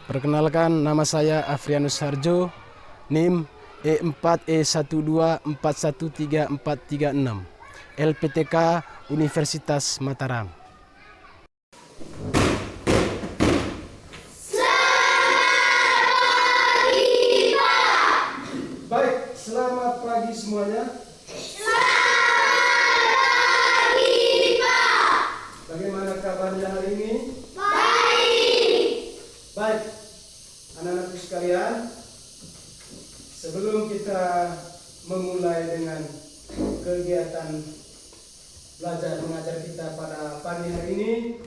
Perkenalkan, nama saya Afrianus Harjo, NIM E4E12413436, LPTK Universitas Mataram. Baik, selamat pagi semuanya. Bagaimana kabarnya hari ini? Baik, anak-anakku sekalian, sebelum kita memulai dengan kegiatan belajar mengajar kita pada pagi hari ini,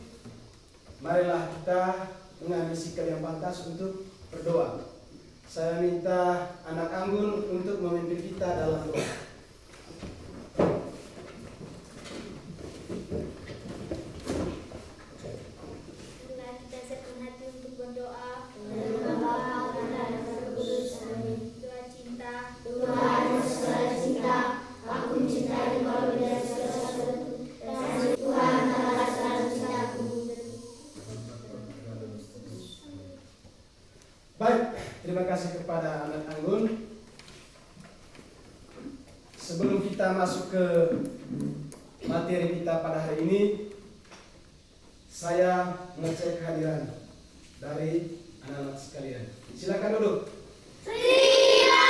marilah kita mengambil sikap yang pantas untuk berdoa. Saya minta anak anggun untuk memimpin kita dalam doa. Baik, terima kasih kepada anak anggun. Sebelum kita masuk ke materi kita pada hari ini, saya mengecek kehadiran dari anak-anak sekalian. Silakan duduk. Terima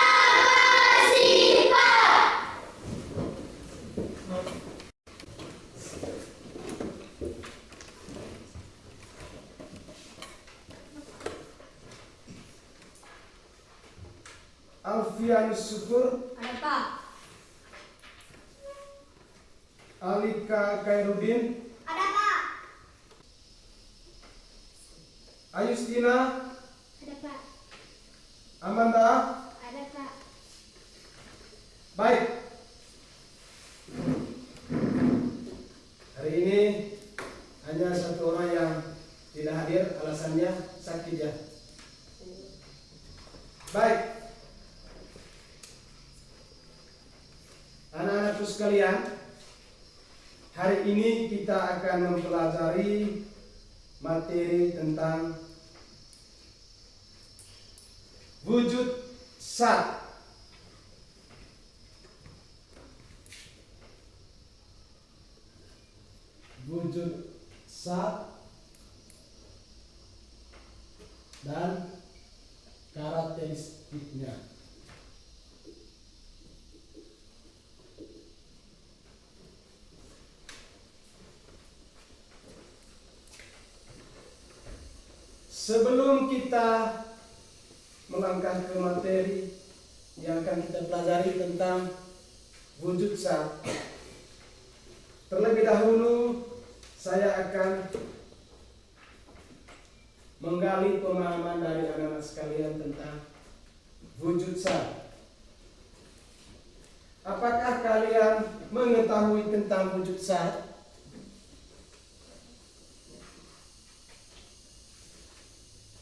kasih, Pak. Alfianus Syukur. Ada, Pak. Alika Khairudin. Ada, Pak. Ayustina. Ada, Pak. Amanda. Ada, Pak. Baik. Hari ini hanya satu orang yang tidak hadir, alasannya sakit ya. Baik. Anak-anakku sekalian, hari ini kita akan mempelajari materi tentang wujud zat. Wujud zat dan karakteristiknya. Sebelum kita melangkah ke materi yang akan kita pelajari tentang wujud zat, terlebih dahulu saya akan menggali pemahaman dari anak-anak sekalian tentang wujud zat. Apakah kalian mengetahui tentang wujud zat?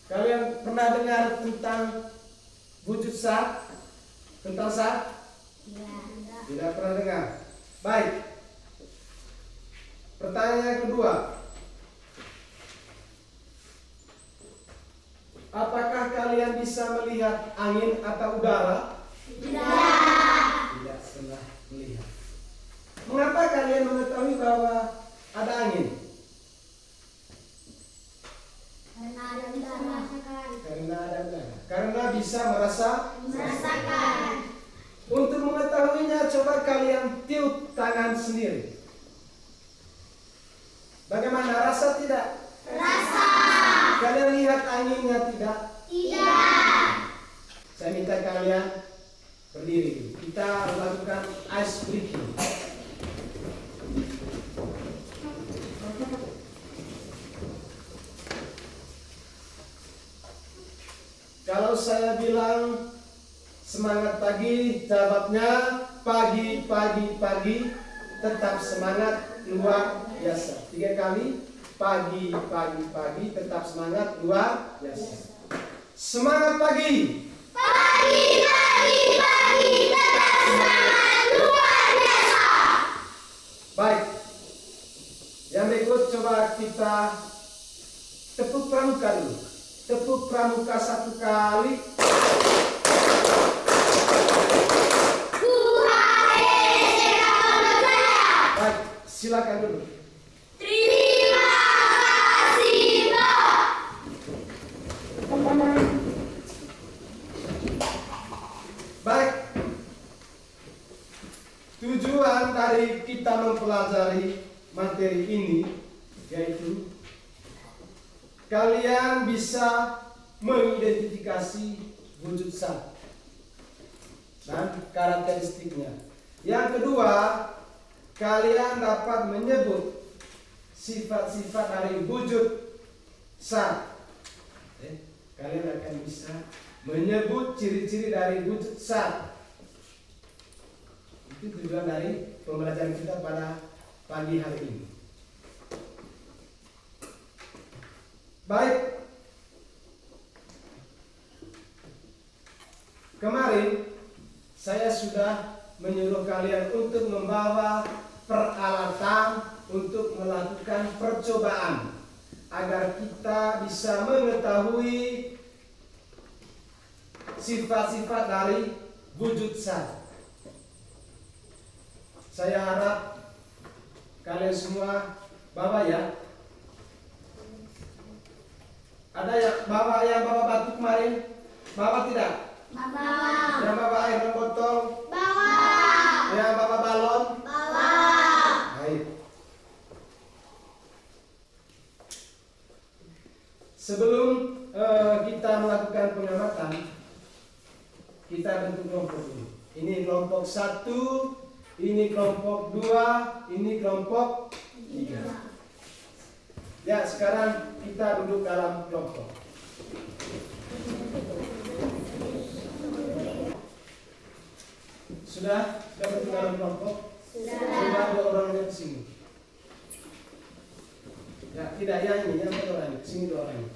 Kalian pernah dengar tentang wujud zat? Tentang zat? Tidak pernah dengar. Baik. Pertanyaan yang kedua. Apakah kalian bisa melihat angin atau udara? Tidak pernah melihat. Mengapa kalian mengetahui bahwa ada angin? Karena bisa merasakan. Untuk mengetahuinya, coba kalian tiup tangan sendiri. Bagaimana, rasa tidak? Rasa. Kalian lihat anginnya tidak? Tidak. Saya minta kalian berdiri. Kita lakukan ice breaking. Kalau saya bilang semangat pagi, jawabnya pagi, pagi, pagi. Tetap semangat, luar biasa. 3 kali, pagi, pagi, pagi. Tetap semangat, luar biasa. Semangat pagi. Pagi, pagi, pagi. Tetap semangat, luar biasa. Baik. Yang berikut coba kita tepuk pramuka dulu. tepuk pramuka 1 kali. Baik, silakan dulu. Terima kasih, Pak. Baik. Tujuan dari kita mempelajari materi ini yaitu kalian bisa mengidentifikasi wujud zat dan karakteristiknya. Yang kedua, kalian dapat menyebut sifat-sifat dari wujud zat. Kalian akan bisa menyebut ciri-ciri dari wujud zat. Itu tujuan dari pembelajaran kita pada pagi hari ini. Baik. Kemarin saya sudah menyuruh kalian untuk membawa peralatan untuk melakukan percobaan agar kita bisa mengetahui sifat-sifat dari wujud zat. Saya harap kalian semua bawa ya. Ada yang bawa batu kemarin? Bawa tidak? Bawa. Yang bawa air dalam botol? Bawa. Yang bawa balon? Bawa. Baik. Sebelum kita melakukan pengamatan, kita bentuk kelompok ini. Ini kelompok 1, ini kelompok 2, ini kelompok 3. Ya, sekarang kita duduk dalam kelompok. Sudah bentuk dalam kelompok? Sudah. Coba ada orangnya ke sini. Ya, tidak yang ini, yang satu orang. Sini 2 orang.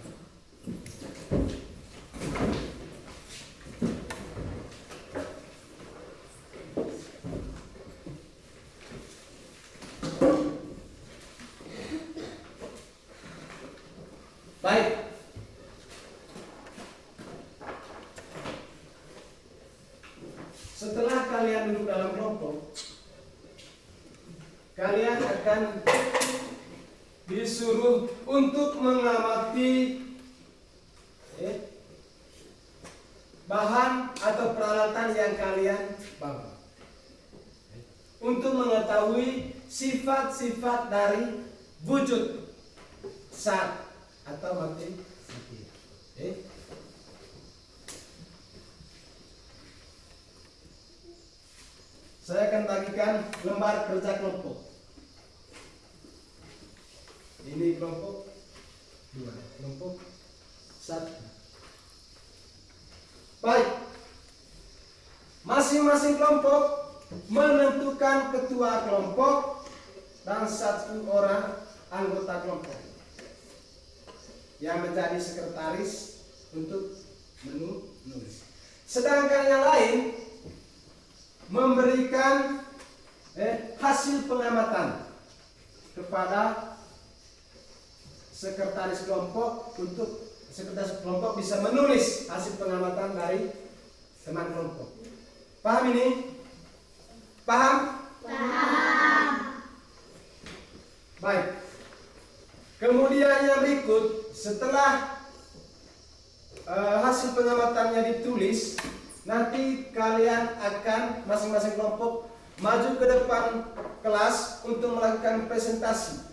Baik. Setelah kalian duduk dalam kelompok, kalian akan disuruh untuk mengamati bahan atau peralatan yang kalian bawa untuk mengetahui sifat-sifat dari wujud zat atau materi. Saya akan bagikan lembar kerja kelompok. Ini kelompok 2, kelompok 1. Baik. Masing-masing kelompok menentukan ketua kelompok dan 1 orang anggota kelompok yang menjadi sekretaris untuk menulis. Sedangkan yang lain memberikan hasil pengamatan kepada sekretaris kelompok untuk sekretaris kelompok bisa menulis hasil pengamatan dari teman kelompok. Paham ini? Paham? Paham. Baik. Kemudian yang berikut, setelah hasil pengamatannya ditulis, nanti kalian akan masing-masing kelompok maju ke depan kelas untuk melakukan presentasi,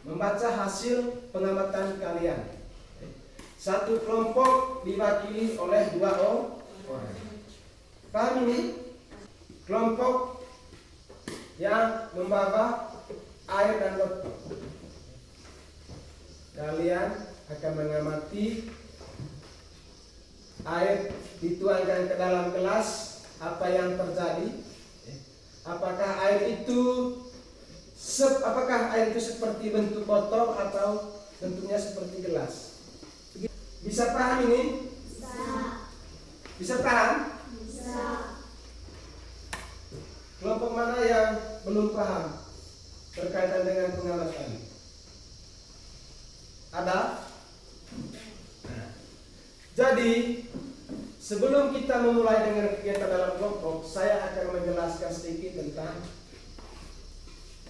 membaca hasil pengamatan kalian. 1 kelompok diwakili oleh 2 orang. Paham ini? Kelompok yang membawa air dan botol, kalian akan mengamati air dituangkan ke dalam gelas, apa yang terjadi? Apakah air itu seperti bentuk botol atau bentuknya seperti gelas? Bisa paham ini? Bisa paham? Bisa. Kelompok mana yang belum paham berkaitan dengan pengamatan? Ada? Nah, Jadi sebelum kita memulai dengan kegiatan dalam kelompok, saya akan menjelaskan sedikit tentang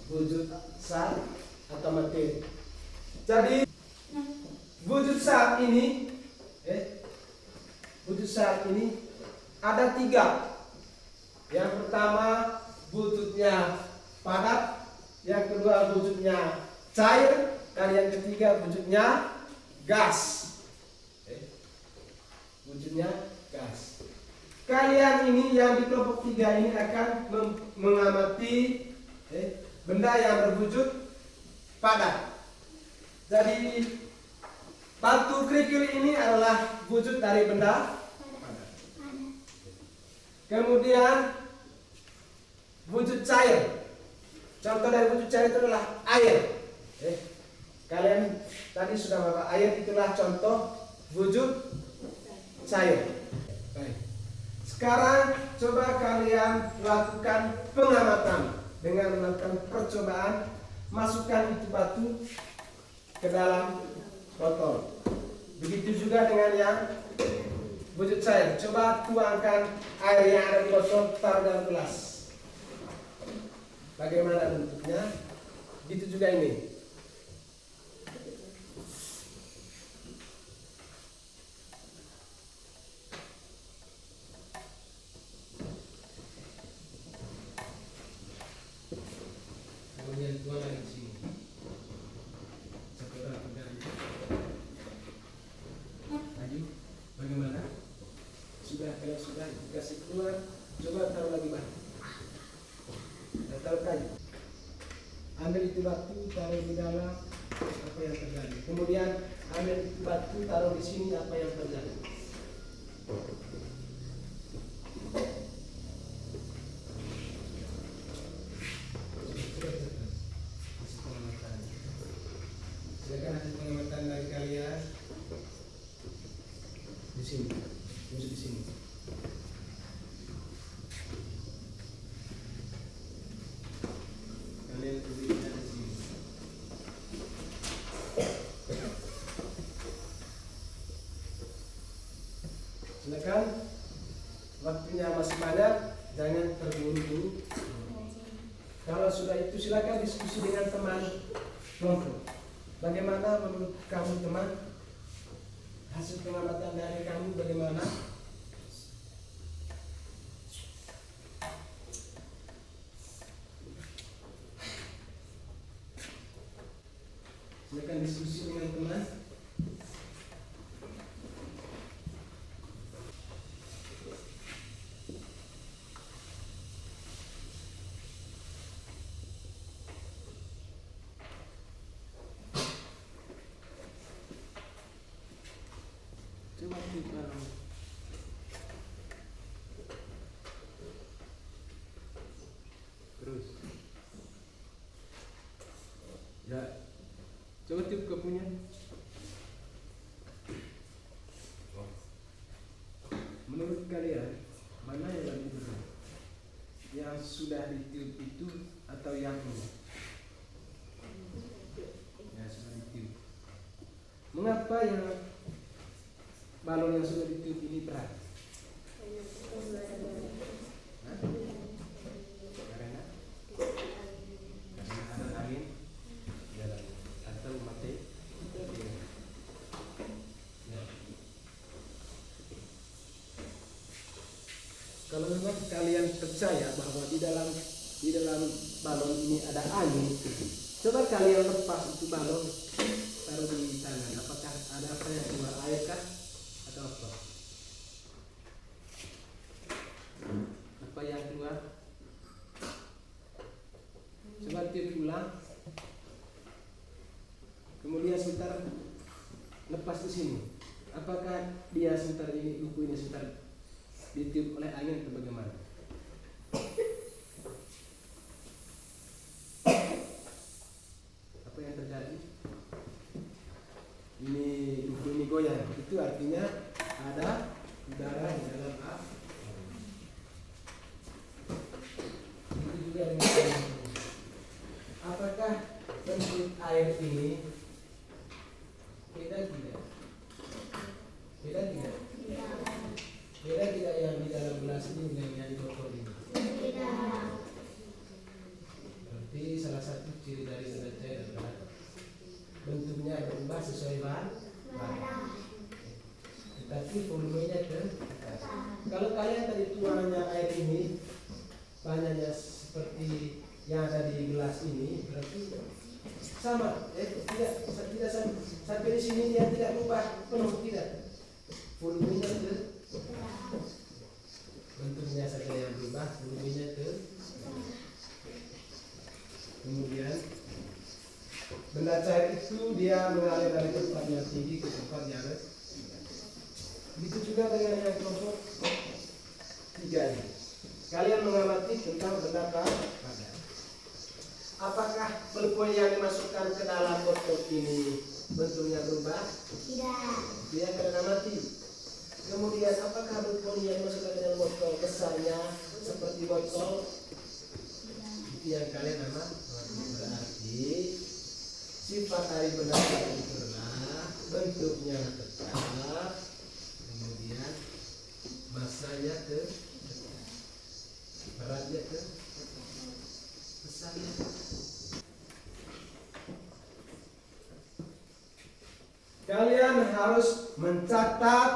wujud zat atau materi. Jadi wujud zat ini, ada 3. Yang pertama wujudnya padat, yang kedua wujudnya cair, dan yang ketiga wujudnya gas. Wujudnya gas. Kalian ini yang di kelompok 3 ini akan mengamati benda yang berwujud padat. Jadi batu kerikil ini adalah wujud dari benda padat. Kemudian wujud cair. Contoh dari wujud cair itu adalah air. Kalian tadi sudah bawa air, itulah contoh wujud cair. Baik. Sekarang coba kalian lakukan pengamatan dengan melakukan percobaan. Masukkan itu batu ke dalam botol. Begitu juga dengan yang wujud cair. Coba tuangkan air yang ada di botol, taruh dalam gelas. Bagaimana bentuknya? Begitu juga ini. Kemudian tuangkan di sini. Setelah pegang. Lagi. Bagaimana? Kalau sudah dikasih keluar, coba taruh lagi batu. Taruh kayu. Ambil itu batu, taruh di dalam, apa yang terjadi. Kemudian ambil itu batu, taruh di sini, apa yang terjadi. Silakan hasil pengamatan dari kalian di sini, di sini. Kalian tulisnya di sini. Silakan, waktunya masih banyak, jangan terburu-buru. Kalau sudah itu silakan diskusi dengan teman kelompok. Bagaimana menurut kamu teman? Hasil pengamatan dari kamu bagaimana? Silakan diskusi dengan teman. Coba kita terus. Ya, coba tiup kapunya. Menurut kalian mana yang lebih benar? Yang sudah ditiup itu atau yang ini? Ya, sudah ditiup. Mengapa yang balon yang sudah ditiup ini berat? Karena ada angin atau mati. Ya. Kalau memang kalian percaya bahwa di dalam balon ini ada angin, coba kalian lepas itu balon, taruh di tangan. Apakah ada apa yang keluar, air kah atau apa? Apa yang keluar? Coba tiup ulang. Kemudian sebentar lepas di sini. Apakah dia sebentar ini, buku ini sebentar ditiup oleh angin atau bagaimana? Apa yang terjadi? Ini buku ini goyang. Itu artinya ada udara di dalam air. Itu juga dengan air. Apakah bentuk air ini beda tidak? Beda tidak? ciri dari benda cair adalah bentuknya berubah sesuai bahan. Tetapi volumenya tetap. Kalau kalian tadi tuangnya air ini banyaknya seperti yang ada di gelas ini, berarti sama. Tidak sampai di sini dia tidak berubah penuh, tidak. Volumenya tetap. Bentuknya saja yang berubah, volumenya tetap. Kemudian benda cair itu dia mengalir dari tempat yang tinggi ke tempat yang rendah. Begitu juga dengan yang kelompok 3 ini. Kalian mengamati tentang benda padat. Apakah pelepuan yang dimasukkan ke dalam botol ini bentuknya berubah? Tidak. Dia kalian amati. Kemudian apakah pelepuan yang dimasukkan ke dalam botol besarnya seperti botol? Itu yang kalian amati. Berarti sifat dari benda cair itu adalah bentuknya tetap, kemudian masanya tetap, beratnya tetap, besarnya tetap. Kalian harus mencatat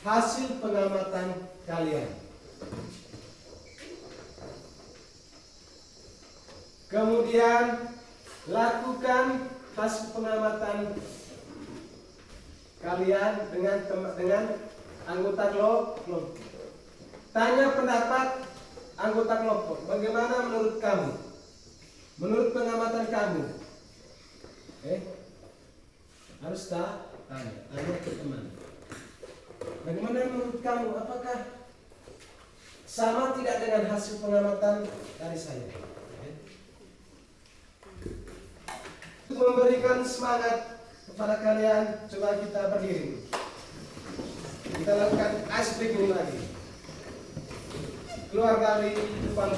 hasil pengamatan kalian. Kemudian lakukan hasil pengamatan kalian dengan anggota kelompok. Tanya pendapat anggota kelompok. Bagaimana menurut kamu? Menurut pengamatan kamu? Harus tanya. Tanya ke teman. Bagaimana menurut kamu? Apakah sama tidak dengan hasil pengamatan dari saya? Untuk memberikan semangat kepada kalian, coba kita berdiri. Kita lakukan ice breaking lagi. Keluar dari depan.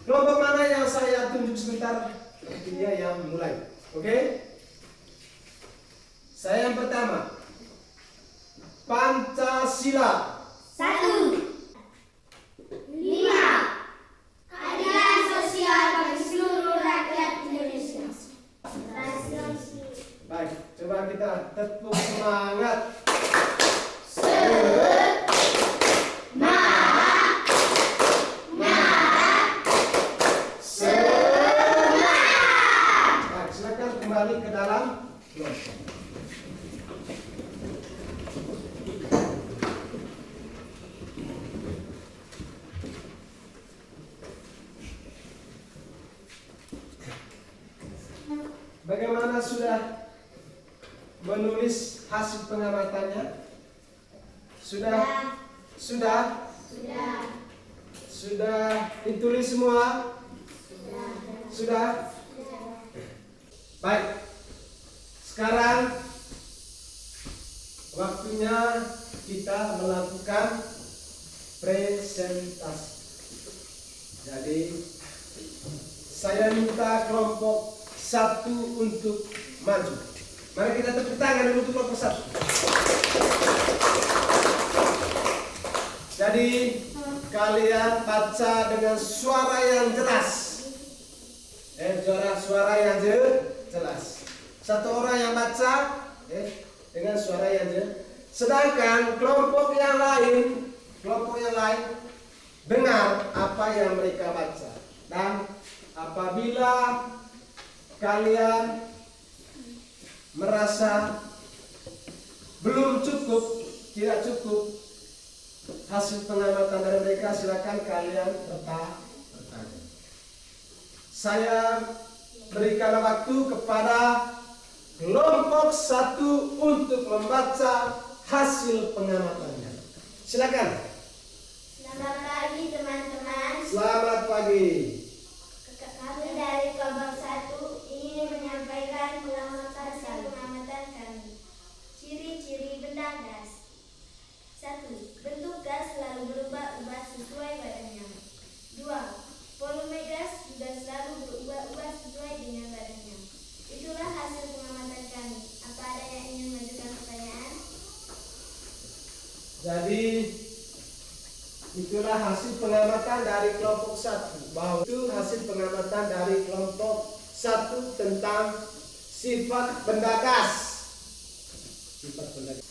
Kelompok mana yang saya tunjuk sebentar? Dia yang mulai. Oke? Saya yang pertama. Pancasila. 1. 5. Keadilan sosial bagi seluruh rakyat Indonesia. Baik, coba kita tepuk semangat. Baik, silakan kembali ke dalam kelompok. Bagaimana sudah menulis hasil pengamatannya? Sudah? Sudah ditulis semua? Sudah? Baik. Sekarang waktunya kita melakukan presentasi. Jadi saya minta kelompok 1 untuk maju. Mari kita tepuk tangan dulu untuk kelompok 1. Jadi kalian baca dengan suara yang jelas. Suara yang jelas. Satu orang yang baca dengan suara yang jelas. Sedangkan kelompok yang lain dengar apa yang mereka baca. Dan apabila kalian merasa belum cukup, tidak cukup hasil pengamatan dari mereka, silakan kalian bertanya. Saya berikan waktu kepada kelompok 1 untuk membaca hasil pengamatannya. Silakan. Selamat pagi teman-teman. Selamat pagi. Kami dari kelompok 1 ingin menyampaikan hasil pengamatan kami. Ciri-ciri benda gas. 1. Bentuk gas selalu berubah-ubah sesuai badannya. 2. Volume gas juga selalu berubah-ubah sesuai dengan badannya. Itulah hasil pengamatan kami. Apa ada yang ingin mengajukan pertanyaan? Jadi itulah hasil pengamatan dari kelompok 1. Bahwa itu hasil pengamatan dari kelompok 1 tentang sifat benda gas. Sifat benda gas.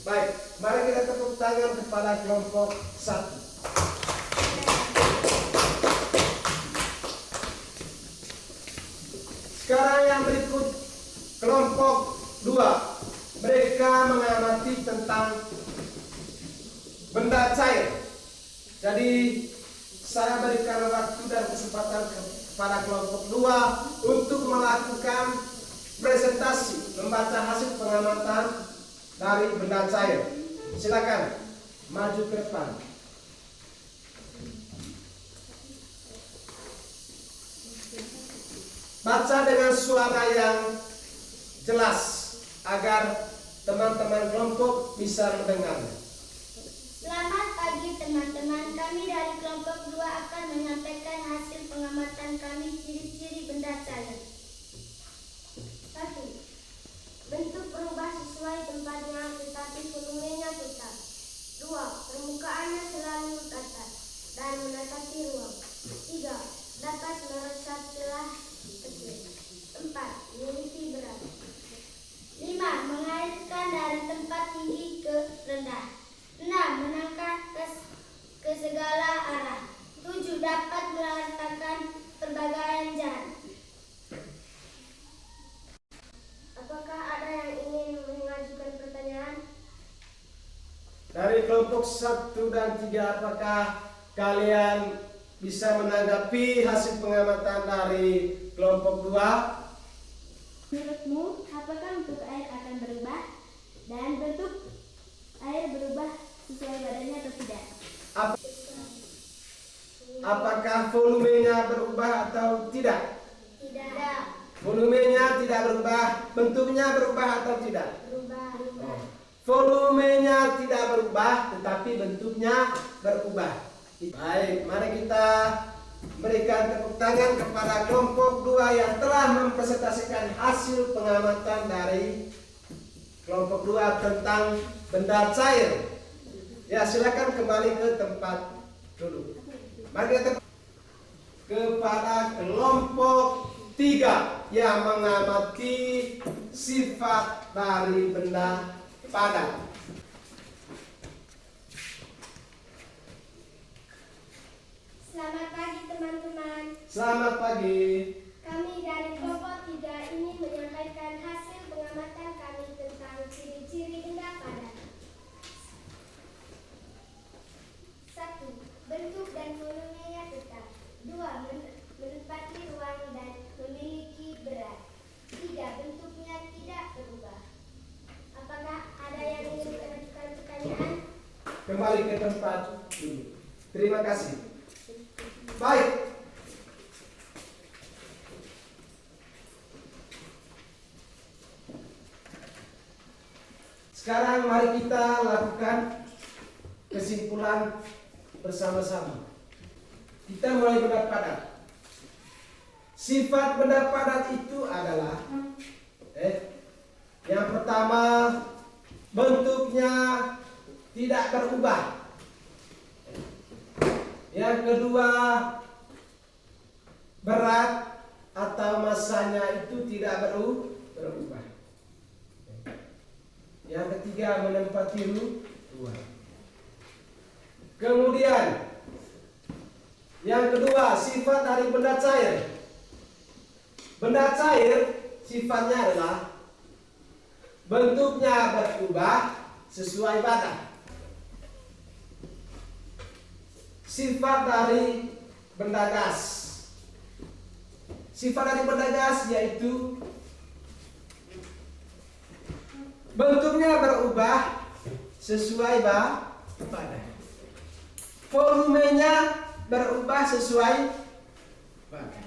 Baik, mari kita tepuk tangan kepada kelompok 1. Sekarang yang berikut kelompok 2. Mereka mengamati tentang benda cair. Jadi saya berikan waktu dan kesempatan kepada kelompok 2 untuk melakukan presentasi, membaca hasil pengamatan dari benda cair. Silakan maju ke depan. Baca dengan suara yang jelas agar teman-teman kelompok bisa mendengarnya. Selamat pagi teman-teman, kami dari kelompok 2 akan menyampaikan hasil pengamatan kami ciri-ciri benda cair. 1. Bentuk berubah sesuai tempatnya tetapi volumenya tetap. 2. Permukaannya selalu rata dan menatapi ruang. 3. Dapat meresap celah kecil. 4. Memiliki berat. 5. Mengalirkan dari tempat tinggi ke rendah. 6. Menangkap ke segala arah. 7. Dapat melantarkan pelbagai jalan. Apakah ada yang ingin mengajukan pertanyaan? Dari kelompok 1 dan 3, apakah kalian bisa menanggapi hasil pengamatan dari kelompok 2? Menurutmu, apakah bentuk air akan berubah dan bentuk air berubah sesuai badannya atau tidak? Apakah volumenya berubah atau tidak? Tidak. Volumenya tidak berubah, bentuknya berubah atau tidak? Berubah. Volumenya tidak berubah, tetapi bentuknya berubah. Baik, mari kita berikan tepuk tangan kepada kelompok 2 yang telah mempresentasikan hasil pengamatan dari kelompok 2 tentang benda cair. Ya, silakan kembali ke tempat duduk. Mari kita kepada kelompok 3 yang mengamati sifat dari benda padat. Selamat pagi teman-teman. Selamat pagi. Kami dari kelompok 3 ini menyampaikan hasil pengamatan kami tentang ciri-ciri benda padat. 1. Bentuk dan volumenya tetap. 2. Menempati ruang dan memiliki berat. 3. Bentuknya tidak berubah. Apakah ada yang ingin mengajukan pertanyaan? Kembali ke tempat duduk. Terima kasih. Baik. Sekarang mari kita lakukan kesimpulan bersama-sama. Kita mulai benda padat. Sifat benda padat itu adalah yang pertama, bentuknya tidak berubah. Yang kedua, berat atau masanya itu tidak berubah. Yang ketiga, menempati ruang. Kemudian yang kedua, sifat dari benda cair. Benda cair sifatnya adalah bentuknya berubah sesuai badan. Sifat dari benda gas. Sifat dari benda gas yaitu bentuknya berubah sesuai badan. Volumenya berubah sesuai badan.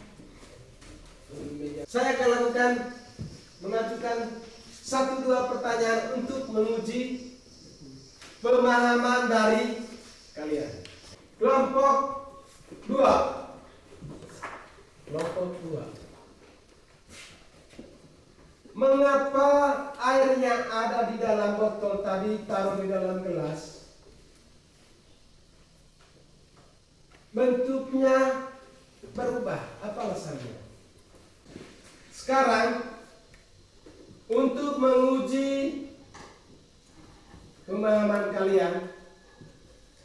Saya akan mengajukan 1-2 pertanyaan untuk menguji pemahaman dari kalian. Kelompok 2. Kelompok 2. Mengapa air yang ada di dalam botol tadi taruh di dalam gelas? bentuknya berubah. Apa alasannya? Sekarang untuk menguji pemahaman kalian,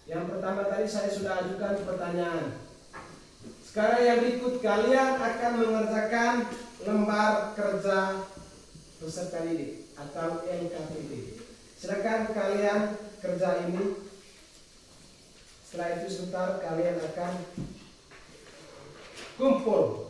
yang pertama tadi saya sudah ajukan pertanyaan. Sekarang yang berikut kalian akan mengerjakan lembar kerja peserta didik atau LKPD. Silakan kalian kerja ini. Setelah itu sebentar kalian akan kumpul.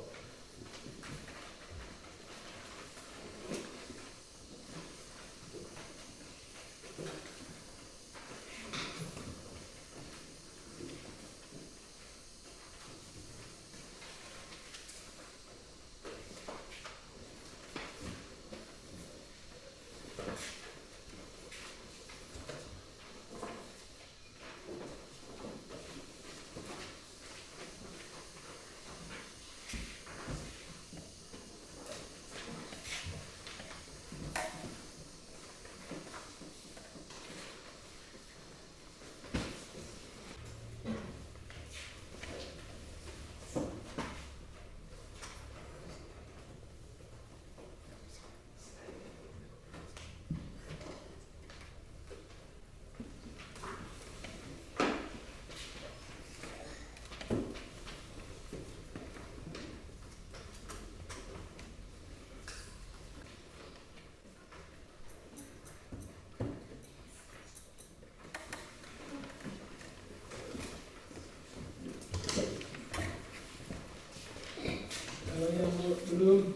Kalau yang belum,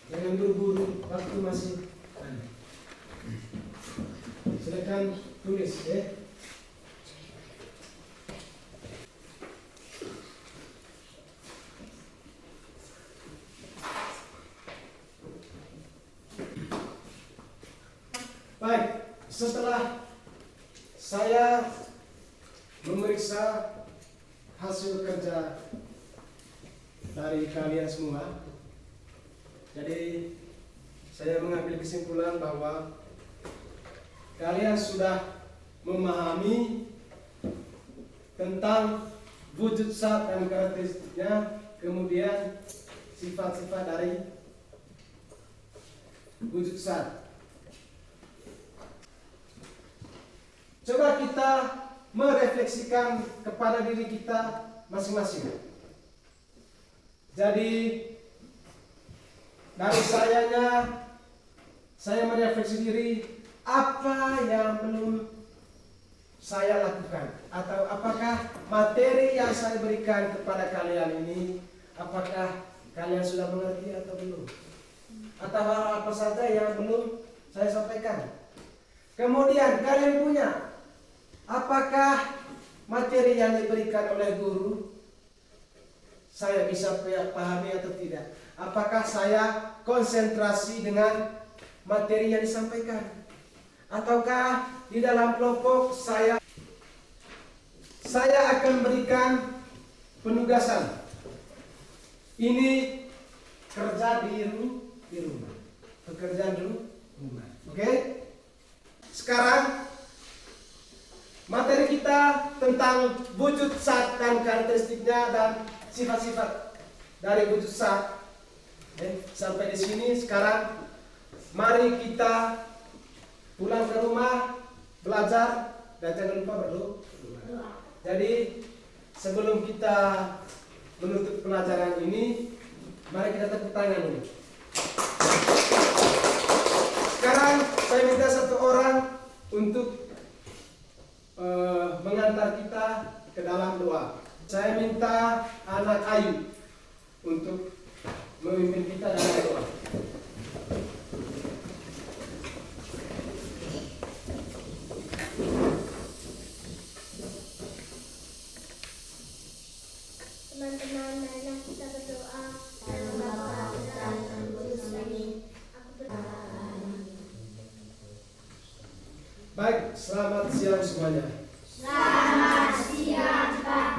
jangan buru-buru, waktu masih ada. Silakan tulis ya. Baik, setelah saya memeriksa hasil kerja dari kalian semua, jadi saya mengambil kesimpulan bahwa kalian sudah memahami tentang wujud zat dan karakteristiknya, kemudian sifat-sifat dari wujud zat. Coba kita merefleksikan kepada diri kita masing-masing. Jadi dari saya merefleksi diri, apa yang belum saya lakukan, atau apakah materi yang saya berikan kepada kalian ini, apakah kalian sudah mengerti atau belum, atau hal apa saja yang belum saya sampaikan. Kemudian kalian punya, apakah materi yang diberikan oleh guru saya bisa pahami atau tidak? Apakah saya konsentrasi dengan materi yang disampaikan? Ataukah di dalam kelompok saya akan berikan penugasan? Ini kerja di rumah. Pekerjaan di rumah. Oke? Sekarang materi kita tentang wujud zat dan karakteristiknya dan sifat-sifat dari wujud zat. Sampai di sini. Sekarang mari kita pulang ke rumah, belajar, dan jangan lupa berdoa. Jadi sebelum kita menutup pelajaran ini, mari kita tepuk tangan dulu. Sekarang saya minta satu orang untuk mengantar kita ke dalam doa. Saya minta anak Ayu untuk memimpin kita dalam doa. Teman-teman, marilah kita berdoa. Dalam Bapa, Putra, dan Roh Kudus. Amin. Aku berdoa. Baik, selamat siang semuanya. Selamat siang, Pak.